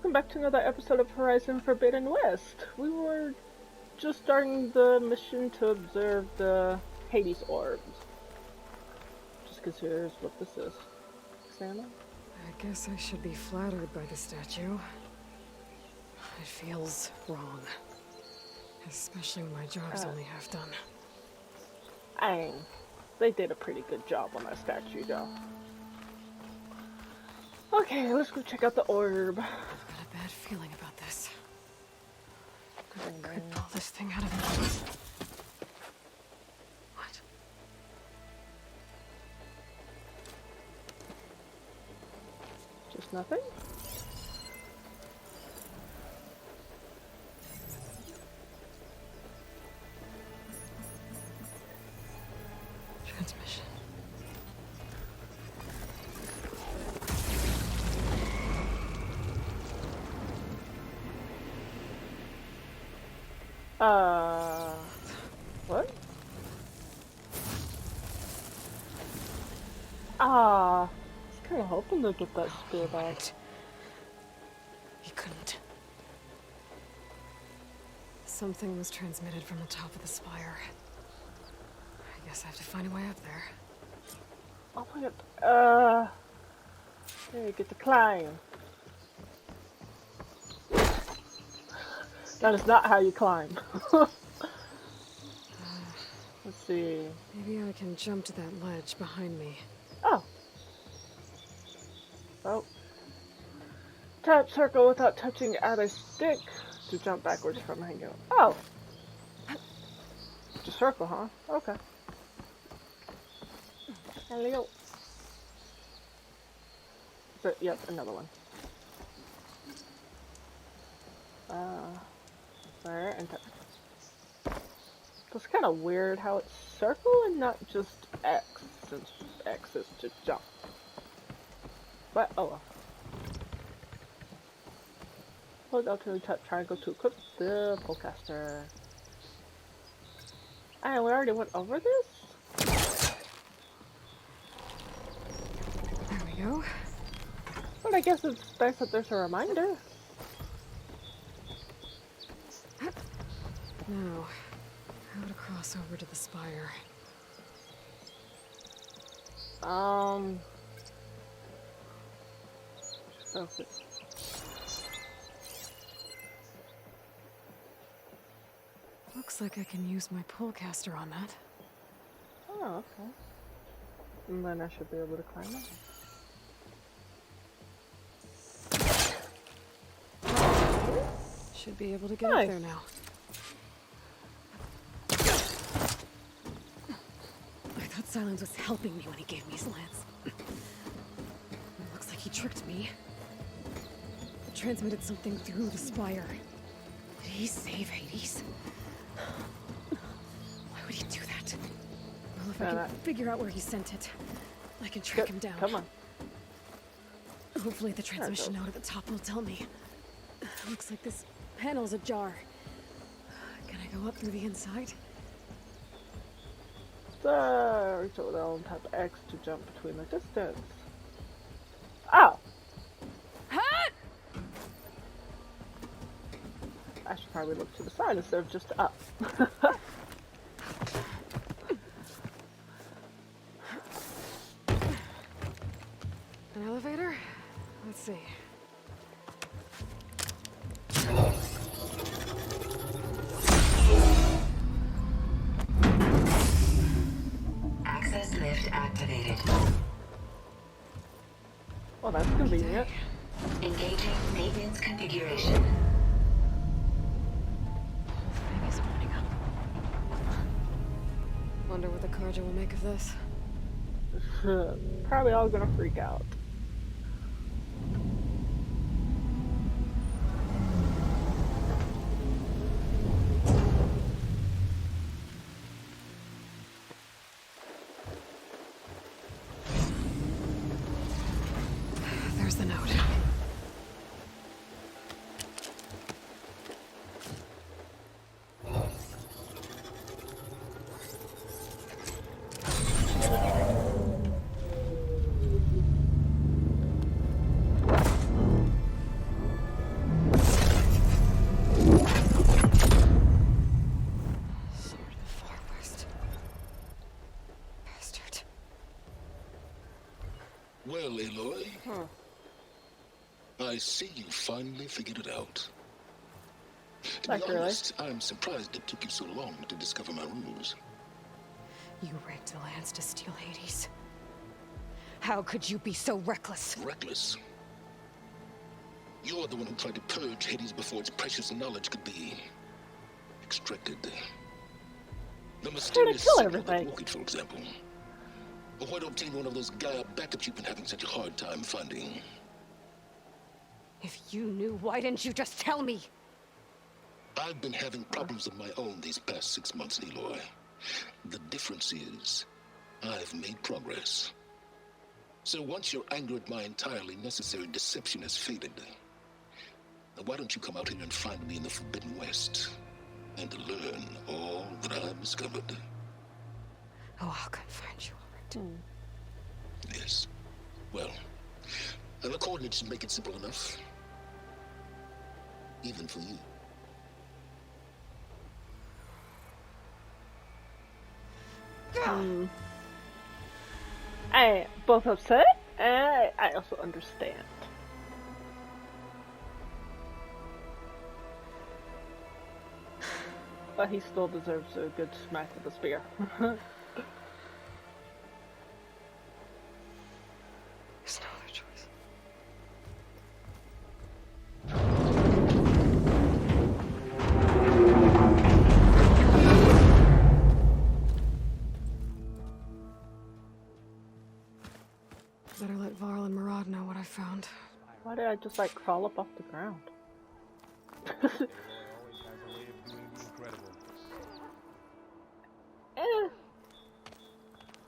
welcome back to another episode of Horizon Forbidden West. We were just starting the mission to observe the Hades orbs. Just because here's what this is. Santa? I guess I should be flattered by the statue. It feels wrong. Especially when my job's only half done. They did a pretty good job on that statue, though. Okay, let's go check out the orb. I've got a bad feeling about this. I could pull this thing out of me. What? Just nothing? Transmission. What? I was kind of hoping to get that spear back. He couldn't. Something was transmitted from the top of the spire. I guess I have to find a way up there. Oh my god. There you get to climb. That is not how you climb. Let's see. Maybe I can jump to that ledge behind me. Oh. Oh. Tap circle without touching at a stick to jump backwards from hanging. Oh. Just circle, huh? Okay. Hello. So, yep, another one. There, and it's kind of weird how it's circle and not just X, since X is to jump. But, oh well. Hold out to touch triangle to equip the polecaster. And we already went over this? There we go. But I guess it's nice that there's a reminder. Now, how to cross over to the spire? Okay. Looks like I can use my polecaster on that. Oh, okay. And then I should be able to climb it. Should be able to get Nice. up there now. I thought Silence was helping me when he gave me his lance. Looks like he tricked me. Transmitted something through the spire. Did he save Hades? Why would he do that? Well, if I can figure out where he sent it, I can track him down. Come on. Hopefully the transmission node at the top will tell me. Looks like this panel's ajar. Can I go up through the inside? Reach over there and tap X to jump between the distance. Oh! I should probably look to the side instead of just up. An elevator? Let's see. Access lift activated. Well, that's convenient. Engaging maintenance configuration. Thing is opening up. Wonder what the Karja will make of this. Probably all gonna freak out. There's the note. I see you finally figured it out. To Like be really? honest, I'm surprised it took you so long to discover my rules. You rigged the lands to steal Hades. How could you be so reckless? Reckless. You're the one who tried to purge Hades before its precious knowledge could be extracted. The mysterious kill signal that everything. woke it, for example. Or why to obtain one of those Gaia backups you've been having such a hard time finding. If you knew, why didn't you just tell me? I've been having problems of my own these past 6 months, Aloy. The difference is, I've made progress. So once your anger at my entirely necessary deception has faded, now why don't you come out here and find me in the Forbidden West, and learn all that I've discovered? Oh, I'll come find you, Albert. Yes. Well, and the coordinates should make it simple enough. Even for you. I both upset, and I also understand. But he still deserves a good smack with a spear. There's no other choice. Better let Varl and Murad know what I found. Why did I just like crawl up off the ground? Eh.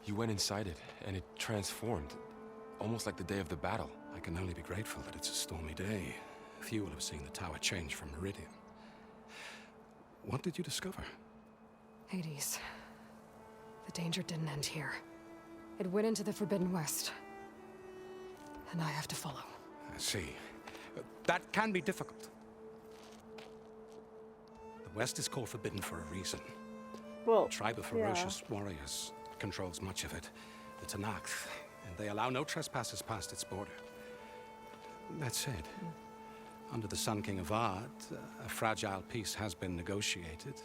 You went inside it, and it transformed. Almost like the day of the battle. I can only be grateful that it's a stormy day. Few will have seen the tower change from Meridian. What did you discover? Hades. The danger didn't end here. It went into the Forbidden West. And I have to follow. I see. That can be difficult. The West is called Forbidden for a reason. Well, A tribe of ferocious warriors controls much of it. The Tanakh, and they allow no trespassers past its border. That said, under the Sun King Avad, a fragile peace has been negotiated.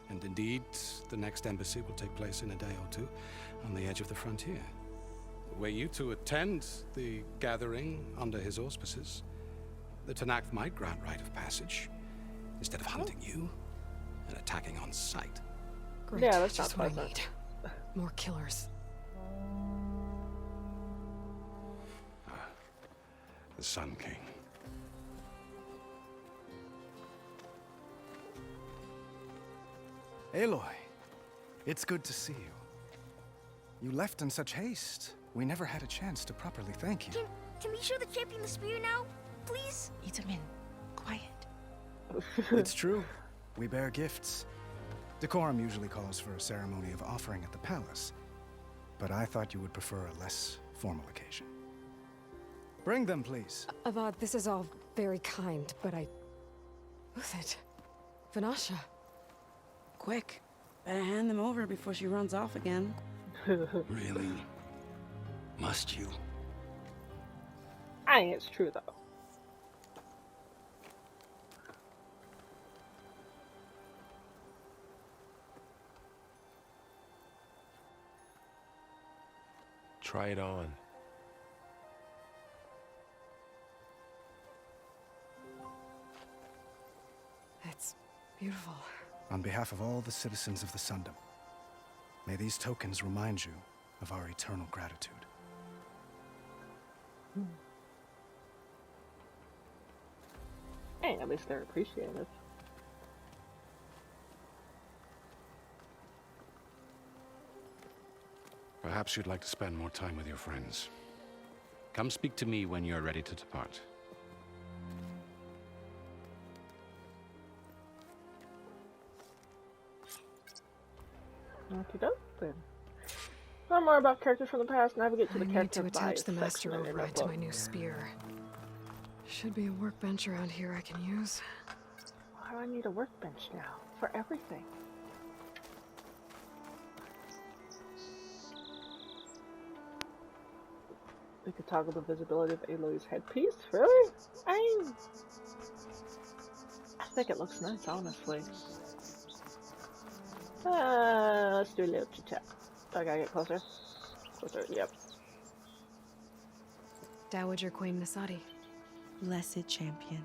And indeed, the next embassy will take place in a day or two on the edge of the frontier. Were you to attend the gathering under his auspices, the Tanakh might grant right of passage instead of hunting you and attacking on sight. Great, Yeah, that's just not what I pleasant. need. More killers. The Sun King. Aloy, it's good to see you. You left in such haste. We never had a chance to properly thank you. Can we show the champion the spear now, please? Itamin, quiet. It's true. We bear gifts. Decorum usually calls for a ceremony of offering at the palace, but I thought you would prefer a less formal occasion. Bring them, please. Avad, this is all very kind, but I... Who's it? Vanasha. Quick, better hand them over before she runs off again. Really? Must you? I think it's true though. Try it on. It's beautiful. On behalf of all the citizens of the Sundom, may these tokens remind you of our eternal gratitude. Hey, at least they're appreciative. Perhaps you'd like to spend more time with your friends. Come speak to me when you're ready to depart. Okie doke then. Learn more about characters from the past, navigate to I the need character to attach the bias master section in your override to my notebook. new spear. Should be a workbench around here I can use. Why do I need a workbench now? For everything. We could toggle the visibility of Aloy's headpiece. Really? I think it looks nice, honestly. Let's do a little chit chat. I gotta get closer. Closer, yep. Dowager Queen Nasadi. Blessed champion.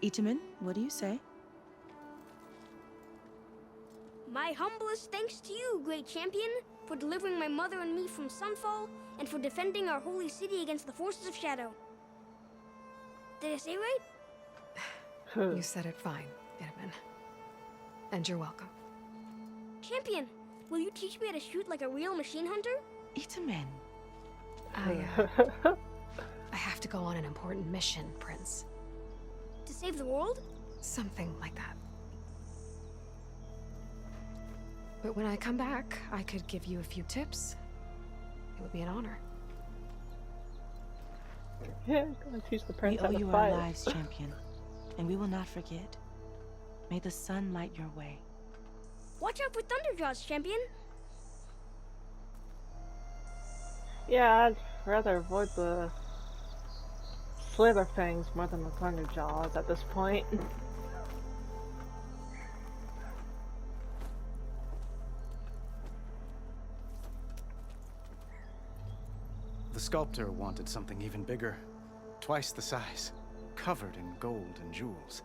Itamen, what do you say? My humblest thanks to you, great champion, for delivering my mother and me from Sunfall, and for defending our holy city against the forces of Shadow. Did I say right? You said it fine, Itamen. And you're welcome. Champion, will you teach me how to shoot like a real machine hunter? Itamen. I have to go on an important mission, Prince. To save the world? Something like that. But when I come back, I could give you a few tips. It would be an honor. Yeah, gonna teach the We prince how owe to you fight. our lives, champion, and we will not forget. May the sun light your way. Watch out for Thunderjaws, champion. Yeah, I'd rather avoid the Slither Fangs more than the Thunderjaws at this point. The sculptor wanted something even bigger, twice the size, covered in gold and jewels.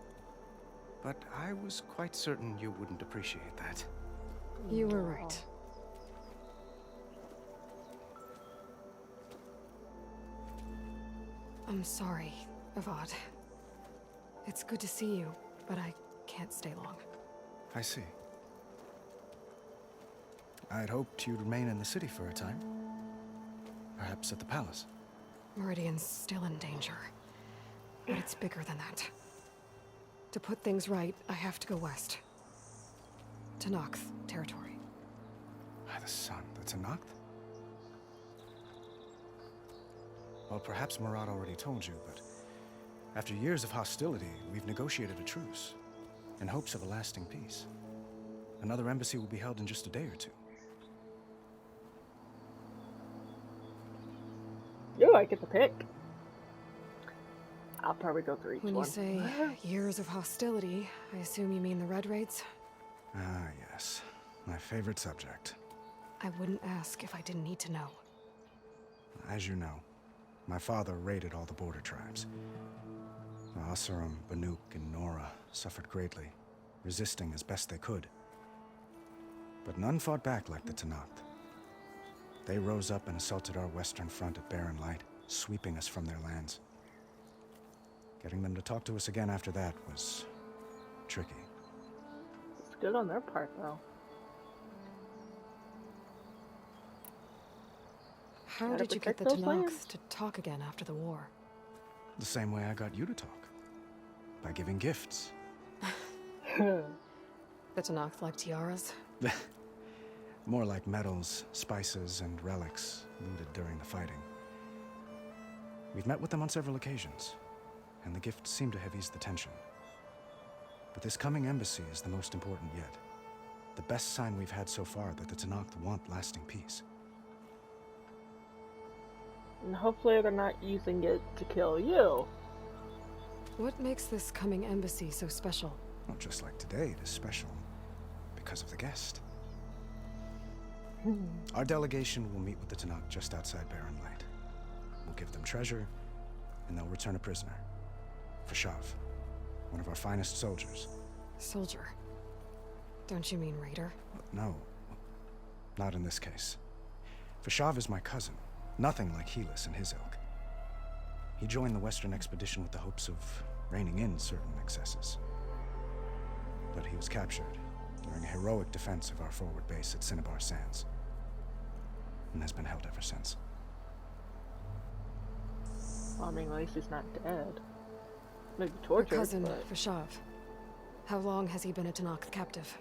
But I was quite certain you wouldn't appreciate that. You were right. I'm sorry, Avad. It's good to see you, but I can't stay long. I see. I'd hoped you'd remain in the city for a time. Perhaps at the palace. Meridian's still in danger. But it's bigger than that. To put things right, I have to go west. To Nox territory. By the sun, that's a Noct? Well, perhaps Murad already told you, but after years of hostility, we've negotiated a truce, in hopes of a lasting peace. Another embassy will be held in just a day or two. Ooh, I get to pick. I'll probably go through each When one. you say years of hostility, I assume you mean the Red Raids? Ah, yes. My favorite subject. I wouldn't ask if I didn't need to know. As you know, my father raided all the border tribes. The Asurum, Banuk, and Nora suffered greatly, resisting as best they could. But none fought back like the Tenakth. They rose up and assaulted our western front at Barren Light, sweeping us from their lands. Getting them to talk to us again after that was tricky. It's good on their part, though. How Gotta did you get the protect those Tenakth lands. to talk again after the war? The same way I got you to talk. By giving gifts. The Tenakth like tiaras? More like medals, spices, and relics looted during the fighting. We've met with them on several occasions, and the gifts seem to have eased the tension. But this coming embassy is the most important yet. The best sign we've had so far that the Tenakth want lasting peace. And hopefully they're not using it to kill you. What makes this coming embassy so special? Well, just like today, it is special because of the guest. Our delegation will meet with the Tenakth just outside Barren Light. We'll give them treasure, and they'll return a prisoner. Fashav, one of our finest soldiers. Soldier. Don't you mean raider? No, not in this case. Fashav is my cousin, nothing like Helis and his ilk. He joined the Western expedition with the hopes of reining in certain excesses. But he was captured during a heroic defense of our forward base at Cinnabar Sands, and has been held ever since. Well, I mean, at least he's not dead. Maybe Your tortured, cousin, but... Fashav. How long has he been a Tenakth captive?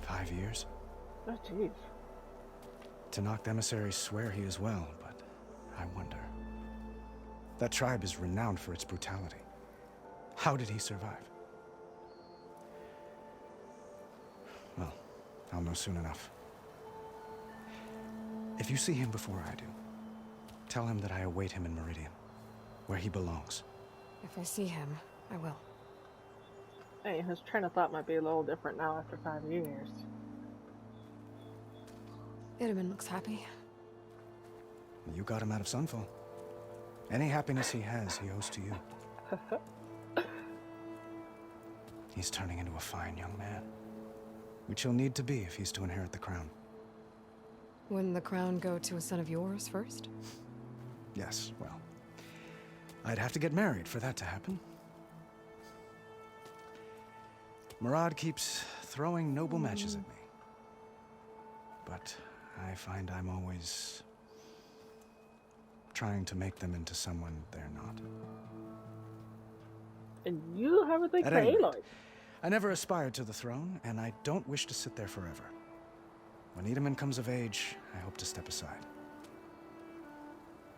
5 years. Oh, jeez. Tenakth emissaries swear he is well, but I wonder. That tribe is renowned for its brutality. How did he survive? Well, I'll know soon enough. If you see him before I do, tell him that I await him in Meridian, where he belongs. If I see him, I will. Hey, his train of thought might be a little different now after 5 years. Itaman looks happy. You got him out of Sunfall. Any happiness he has, he owes to you. He's turning into a fine young man, which he'll need to be if he's to inherit the crown. Wouldn't the crown go to a son of yours first? Yes, well, I'd have to get married for that to happen. Murad keeps throwing noble matches at me. But I find I'm always trying to make them into someone they're not. And you have a thing At for any rate, Aloy. I never aspired to the throne, and I don't wish to sit there forever. When Itaman comes of age, I hope to step aside.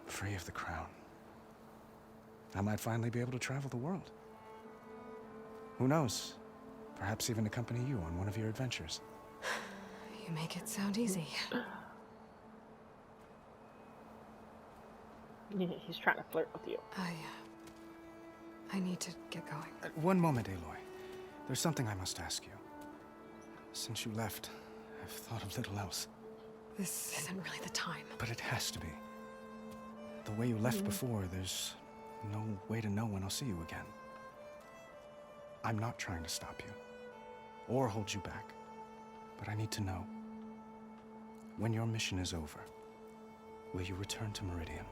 Free of the crown. I might finally be able to travel the world. Who knows? Perhaps even accompany you on one of your adventures. You make it sound easy. He's trying to flirt with you. I need to get going. One moment, Aloy. There's something I must ask you. Since you left, I've thought of little else. This isn't really the time. But it has to be. The way you left before, there's no way to know when I'll see you again. I'm not trying to stop you, or hold you back, but I need to know. When your mission is over, will you return to Meridian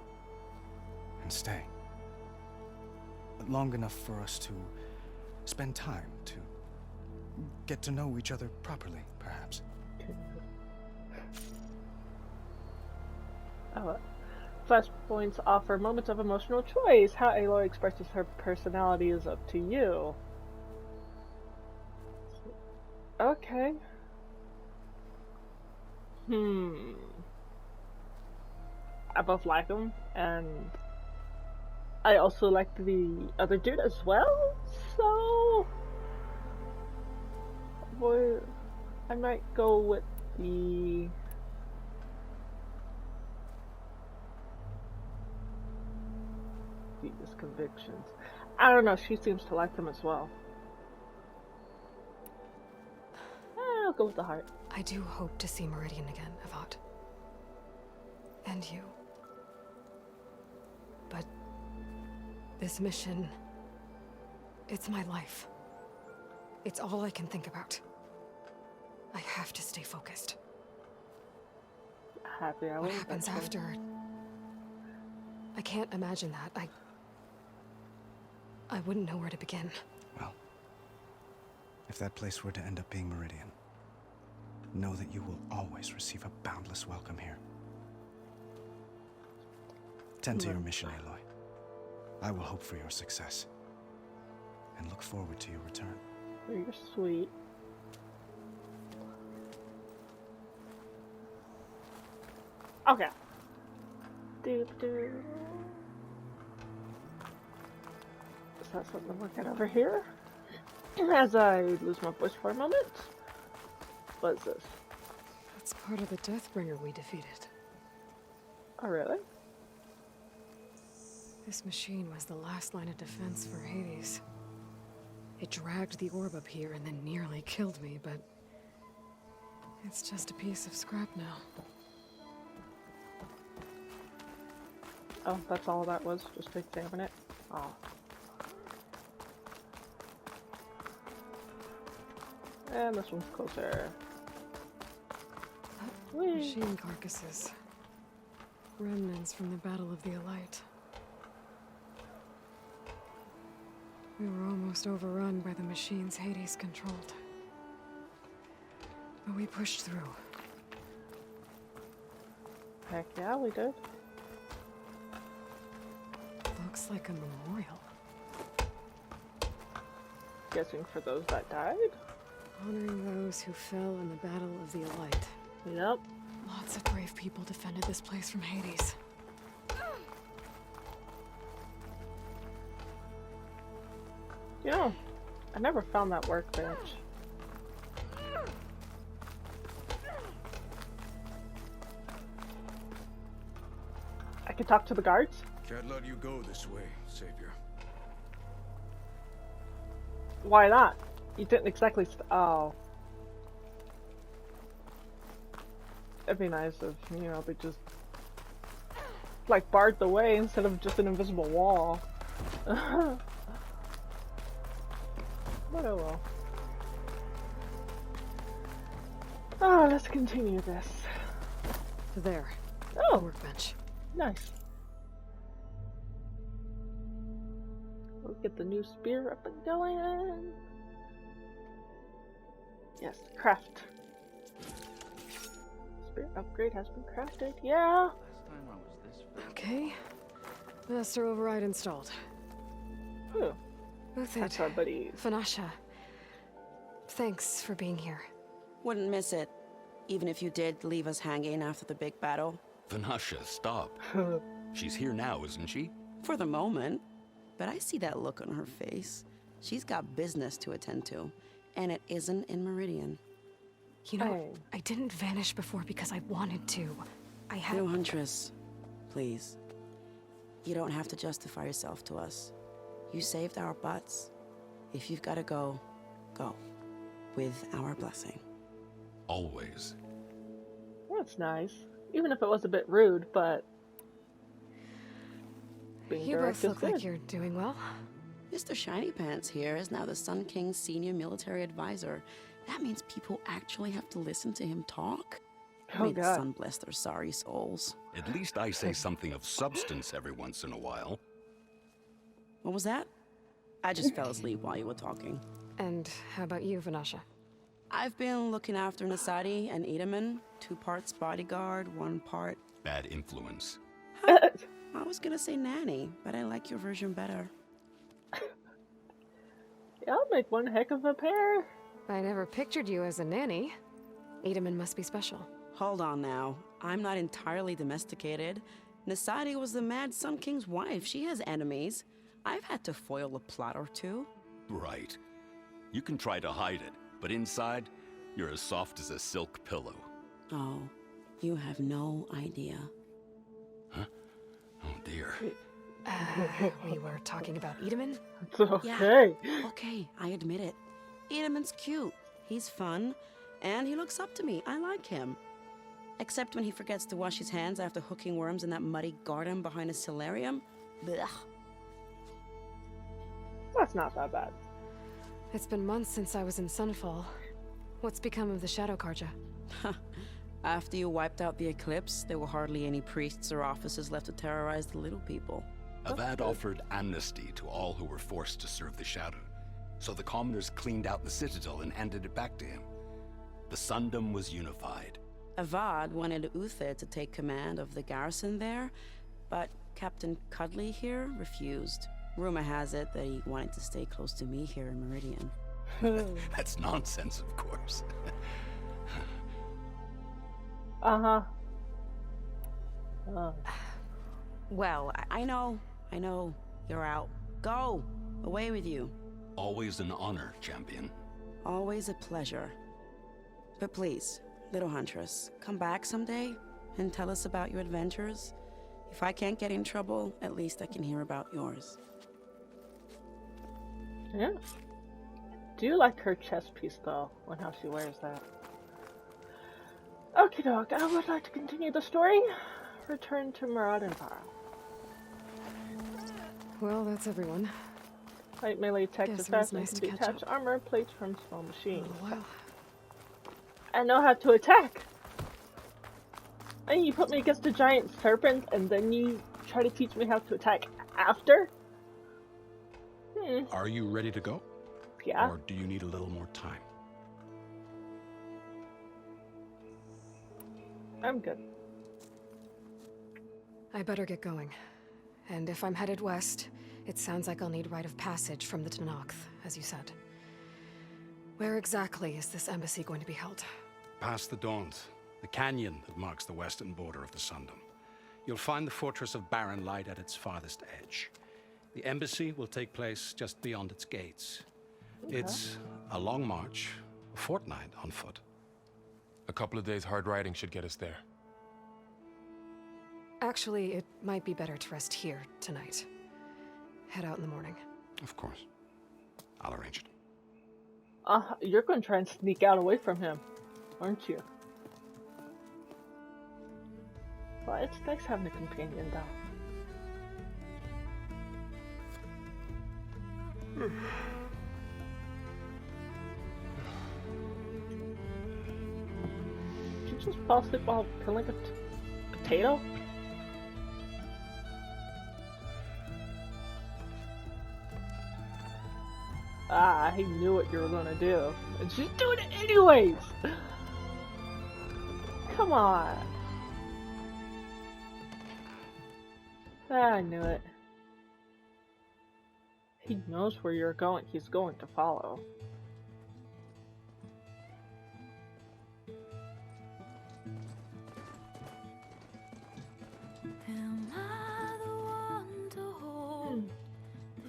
and stay? Long enough for us to spend time, to get to know each other properly, perhaps. Flashpoints offer moments of emotional choice. How Aloy expresses her personality is up to you. Okay. I both like him, and I also like the other dude as well, so boy, I might go with the deepest convictions. I don't know, she seems to like him as well. I'll go with the heart. I do hope to see Meridian again, Avat. And you. But this mission, it's my life. It's all I can think about. I have to stay focused. Happy I What happens after? I can't imagine that. I wouldn't know where to begin. Well, if that place were to end up being Meridian, know that you will always receive a boundless welcome here. Tend to your mission, Aloy. I will hope for your success, and look forward to your return. You're sweet. Okay. Is that something working over here? As I lose my voice for a moment. What is this? That's part of the Deathbringer we defeated. Oh, really? This machine was the last line of defense for Hades. It dragged the orb up here and then nearly killed me, but it's just a piece of scrap now. Oh, that's all that was? Just to examine it? Oh. And this one's closer. Machine carcasses. Remnants from the Battle of the Elite. We were almost overrun by the machines Hades controlled. But we pushed through. Heck yeah, we did. Looks like a memorial. Guessing for those that died? Honoring those who fell in the Battle of the Elite. Yep. Lots of brave people defended this place from Hades. You know, I never found that workbench. talk to the guards? Can't let you go this way, Savior. Why not? You didn't exactly. Oh. It'd be nice if, you know, they just like barred the way instead of just an invisible wall. But oh well. Oh, let's continue this. There. Oh, Workbench. nice. We'll get the new spear up and going. Yes, craft. Spear upgrade has been crafted. Yeah. Okay. Master override installed. Ooh, With that's it. our buddies. Fanasha. Thanks for being here. Wouldn't miss it, even if you did leave us hanging after the big battle. Vanasha, stop. She's here now, isn't she? For the moment. But I see that look on her face. She's got business to attend to, and it isn't in Meridian. You know, I didn't vanish before because I wanted to. I had... No, Huntress. Please. You don't have to justify yourself to us. You saved our butts. If you've got to go, go. With our blessing. Always. That's nice. Even if it was a bit rude, but... being You direct both is look good. like you're doing well. Mr. Shiny Pants here is now the Sun King's senior military advisor. That means people actually have to listen to him talk. Oh, May the God. sun bless their sorry souls. At least I say something of substance every once in a while. What was that? I just fell asleep while you were talking. And how about you, Vanasha? I've been looking after Nasadi and Edaman. 2 parts bodyguard, 1 part... Bad influence. I was gonna say nanny, but I like your version better. Yeah, I'll make one heck of a pair. I never pictured you as a nanny. Edaman must be special. Hold on now. I'm not entirely domesticated. Nasadi was the Mad Sun King's wife. She has enemies. I've had to foil a plot or two. Right. You can try to hide it, but inside, you're as soft as a silk pillow. Oh, you have no idea. Huh? Oh dear. We were talking about Edaman? It's okay. Yeah. Okay, I admit it. Edaman's cute. He's fun. And he looks up to me. I like him. Except when he forgets to wash his hands after hooking worms in that muddy garden behind his solarium. Blech. That's not that bad. It's been months since I was in Sunfall. What's become of the Shadow Karja? After you wiped out the eclipse, there were hardly any priests or officers left to terrorize the little people. Avad offered amnesty to all who were forced to serve the Shadow, so the commoners cleaned out the citadel and handed it back to him. The Sundom was unified. Avad wanted Uther to take command of the garrison there, but Captain Cuddly here refused. Rumor has it that he wanted to stay close to me here in Meridian. That's nonsense, of course. Uh-huh. Well, I know, you're out. Go! Away with you. Always an honor, champion. Always a pleasure. But please, little Huntress, come back someday and tell us about your adventures. If I can't get in trouble, at least I can hear about yours. Yeah. Do you like her chest piece though, when how she wears that? Okie doke, I would like to continue the story. Return to Meridian. Well, that's everyone. Light melee attacks Guess are it was fast and nice can to catch detach up. armor plates from small machines. Well, I know how to attack! And you put me against a giant serpent and then you try to teach me how to attack after? Are you ready to go? Yeah. Or do you need a little more time? I'm good. I better get going. And if I'm headed west, it sounds like I'll need rite of passage from the Tenakth, as you said. Where exactly is this embassy going to be held? Past the Dawns, the canyon that marks the western border of the Sundom. You'll find the fortress of Barren Light at its farthest edge. The embassy will take place just beyond its gates. It's a long march, a fortnight on foot. A couple of days hard riding should get us there. Actually, it might be better to rest here tonight. Head out in the morning. Of course. I'll arrange it. You're gonna try and sneak out away from him, aren't you? Well, it's nice having a companion, though. Did you just fall asleep while peeling a potato? Ah, he knew what you were gonna do. And she's doing it anyways! Come on. I knew it. He knows where you're going. He's going to follow. Am I the one to hold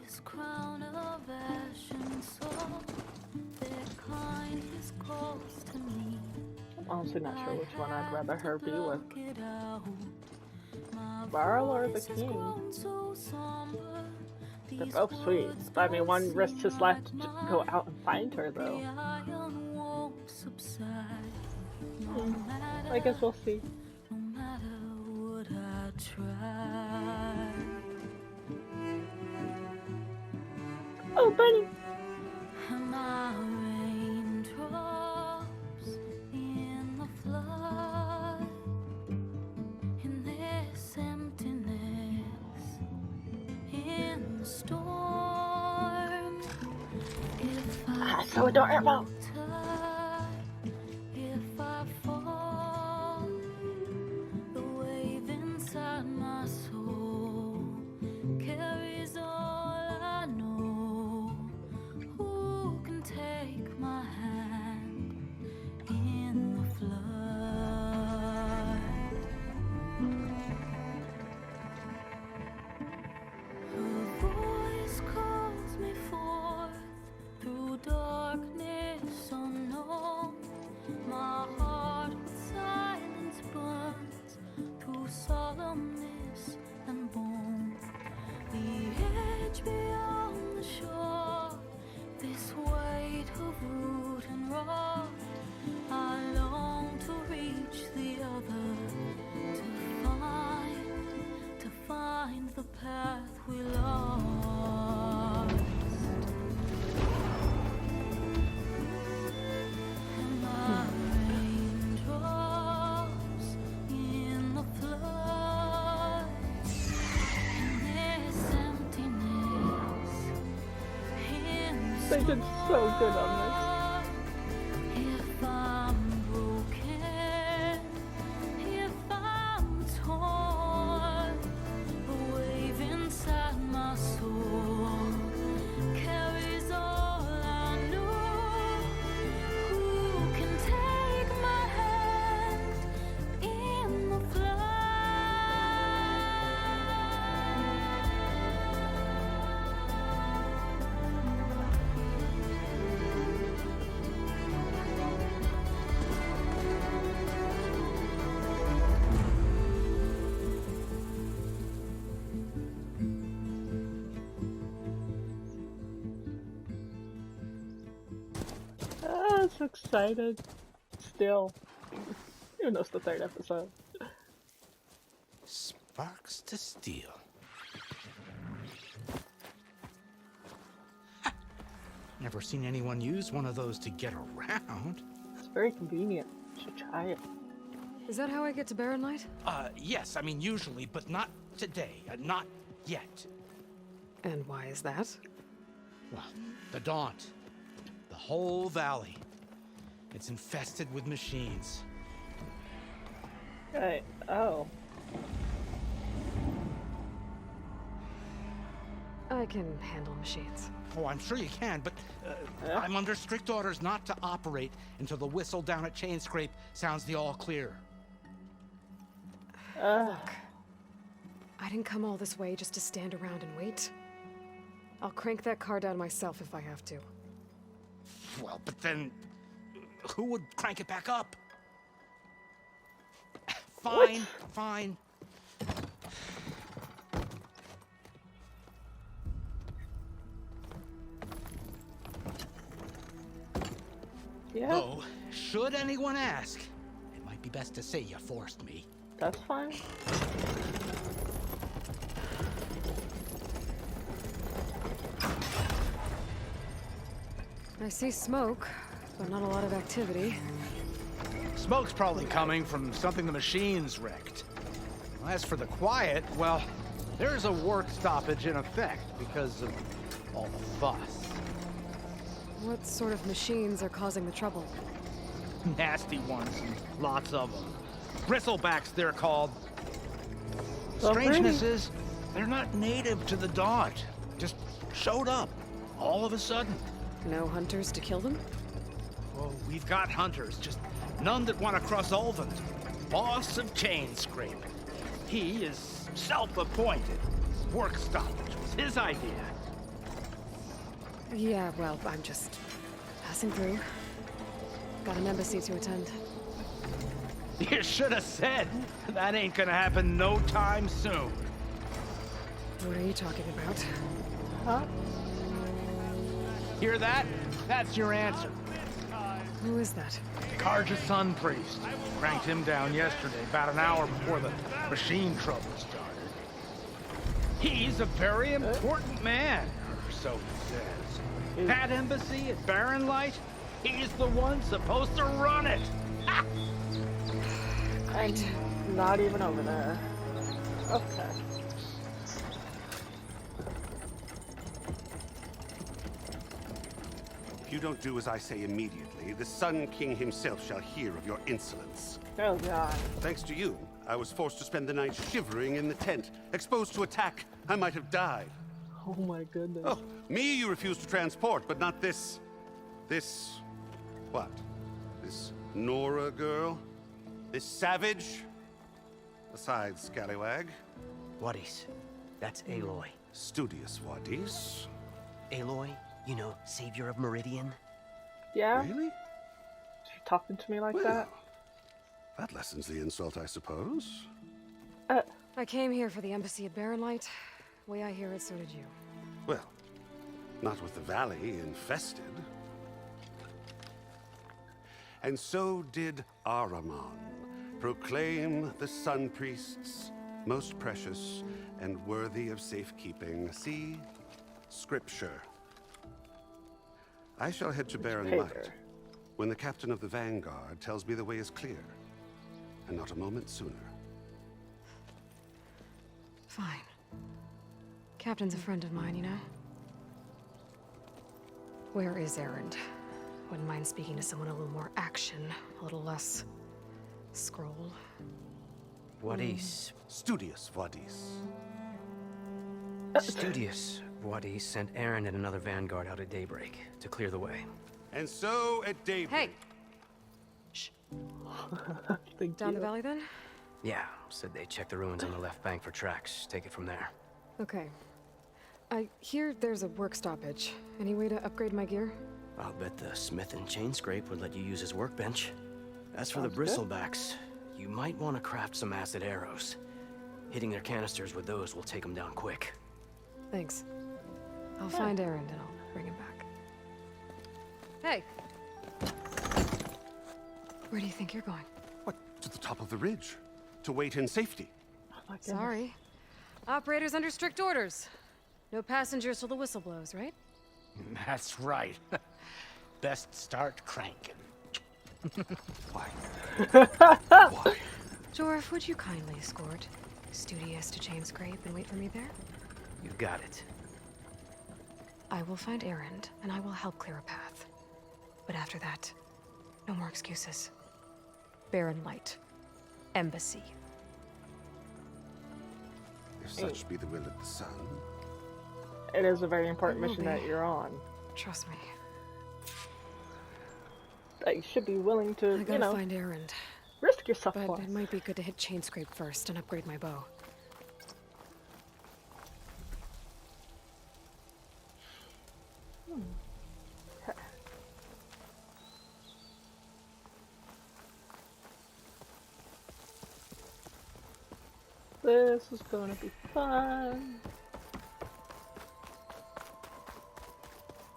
this crown of ash and soul? Their kind is close to me. I'm honestly not sure which one I'd rather her be with. Varl or the king? They're both sweet. I mean, one risked his life to go out and find her, though. I guess we'll see. No matter what I try. Oh, bunny! My raindrops in the flood, in this emptiness, in the storm. If I so adorable! If I fall, the wave inside my soul carries all I know. Who can take my hand in the flood? Her voice calls me forth through darkness unknown. My heart with silence burns through solemnness and bone. The edge beyond the shore, this weight of root and rock. I long to reach the other, to find the path we lost. And my raindrops in the flood, in this emptiness, in They did so good on this. if I'm broken, if I'm torn, the wave inside my soul carries all I know. Who can take my hand in the I'm so excited. Still. Even though it's the 3rd episode. Sparks to steel. Never seen anyone use one of those to get around. It's very convenient. You should try it. Is that how I get to Barren Light? Yes, I mean usually, but not today. Not yet. And why is that? Well, the Daunt. The whole valley. It's infested with machines. Right. Oh. I can handle machines. Oh, I'm sure you can, but I'm under strict orders not to operate until the whistle down at Chain Scrape sounds the all clear. Look, I didn't come all this way just to stand around and wait. I'll crank that car down myself if I have to. Well, but then who would crank it back up? Fine, fine. Yeah. Though, should anyone ask, it might be best to say you forced me. That's fine. I see smoke, but not a lot of activity. Smoke's probably coming from something the machines wrecked. As for the quiet, well, there's a work stoppage in effect because of all the fuss. What sort of machines are causing the trouble? Nasty ones, and lots of them. Bristlebacks, they're called. So Strangeness pretty. is, they're not native to the Dodge. Just showed up, all of a sudden. No hunters to kill them? Oh, we've got hunters, just none that want to cross Ulvund. Boss of Chain Scrape. He is self-appointed. Work stoppage was his idea. Yeah, well, I'm just passing through. Got an embassy to attend. You should have said. That ain't gonna happen no time soon. What are you talking about? Huh? Hear that? That's your answer. Who is that? Karja Sun Priest. Cranked him down yesterday, about an hour before the machine trouble started. He's a very important man, or so he says. That embassy at Barren Light, he's the one supposed to run it. Ha! I'm not even over there. Okay. If you don't do as I say immediately, the Sun King himself shall hear of your insolence. Oh, God. Thanks to you, I was forced to spend the night shivering in the tent. Exposed to attack, I might have died. Oh, my goodness. Oh, me you refuse to transport, but not this... what? This Nora girl? This savage? Besides, scallywag. Wadis. That's Aloy. Studious Wadis. Aloy, you know, savior of Meridian? Yeah? Really? You talking to me like Well, that? that lessens the insult, I suppose. I came here for the embassy at Barren Light. Way I hear it, so did you. Well, not with the valley infested. And so did Ahriman proclaim the Sun Priests most precious and worthy of safekeeping. See? Scripture. I shall head to Barren Light when the captain of the Vanguard tells me the way is clear, and not a moment sooner. Fine. Captain's a friend of mine, you know? Where is Erend? Wouldn't mind speaking to someone a little more action, a little less scroll. Wadis. Studious Wadis. Studious Wadis sent Aaron and another vanguard out at daybreak to clear the way. And so at daybreak... Hey! Shh. Down the valley, then? Yeah, said they checked the ruins on the left bank for tracks. Take it from there. Okay. I hear there's a work stoppage. Any way to upgrade my gear? I'll bet the smith and chain scrape would let you use his workbench. As for the Sounds good. bristlebacks, you might want to craft some acid arrows. Hitting their canisters with those will take them down quick. Thanks. I'll find Erend and I'll bring him back. Hey! Where do you think you're going? What? To the top of the ridge. To wait in safety. Sorry. Operator's under strict orders. No passengers till the whistle blows, right? That's right. Best start cranking. Why? Why? Jorf, would you kindly escort Studious to Chain Scrape and wait for me there? You got it. I will find Erend, and I will help clear a path. But after that, no more excuses. Barren Light. Embassy. If such be the will of the sun. It is a very important It will mission be. that you're on. Trust me. That you should be willing to, I gotta you know, find Erend. risk yourself But for. it might be good to hit Chain Scrape first and upgrade my bow. This is gonna be fun.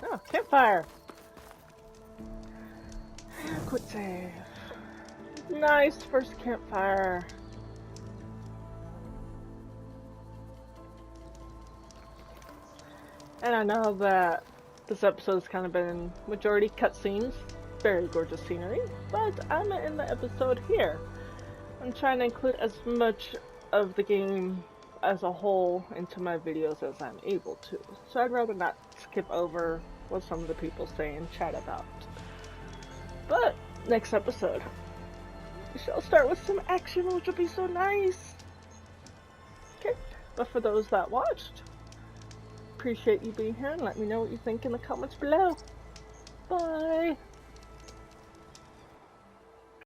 Oh, campfire! Quit save. Nice first campfire. And I know that this episode's kind of been majority cutscenes, very gorgeous scenery, but I'm in the episode here. I'm trying to include as much of the game as a whole into my videos as I'm able to. So I'd rather not skip over what some of the people say and chat about. But next episode, we shall start with some action, which will be so nice. Okay, but for those that watched, appreciate you being here and let me know what you think in the comments below. Bye!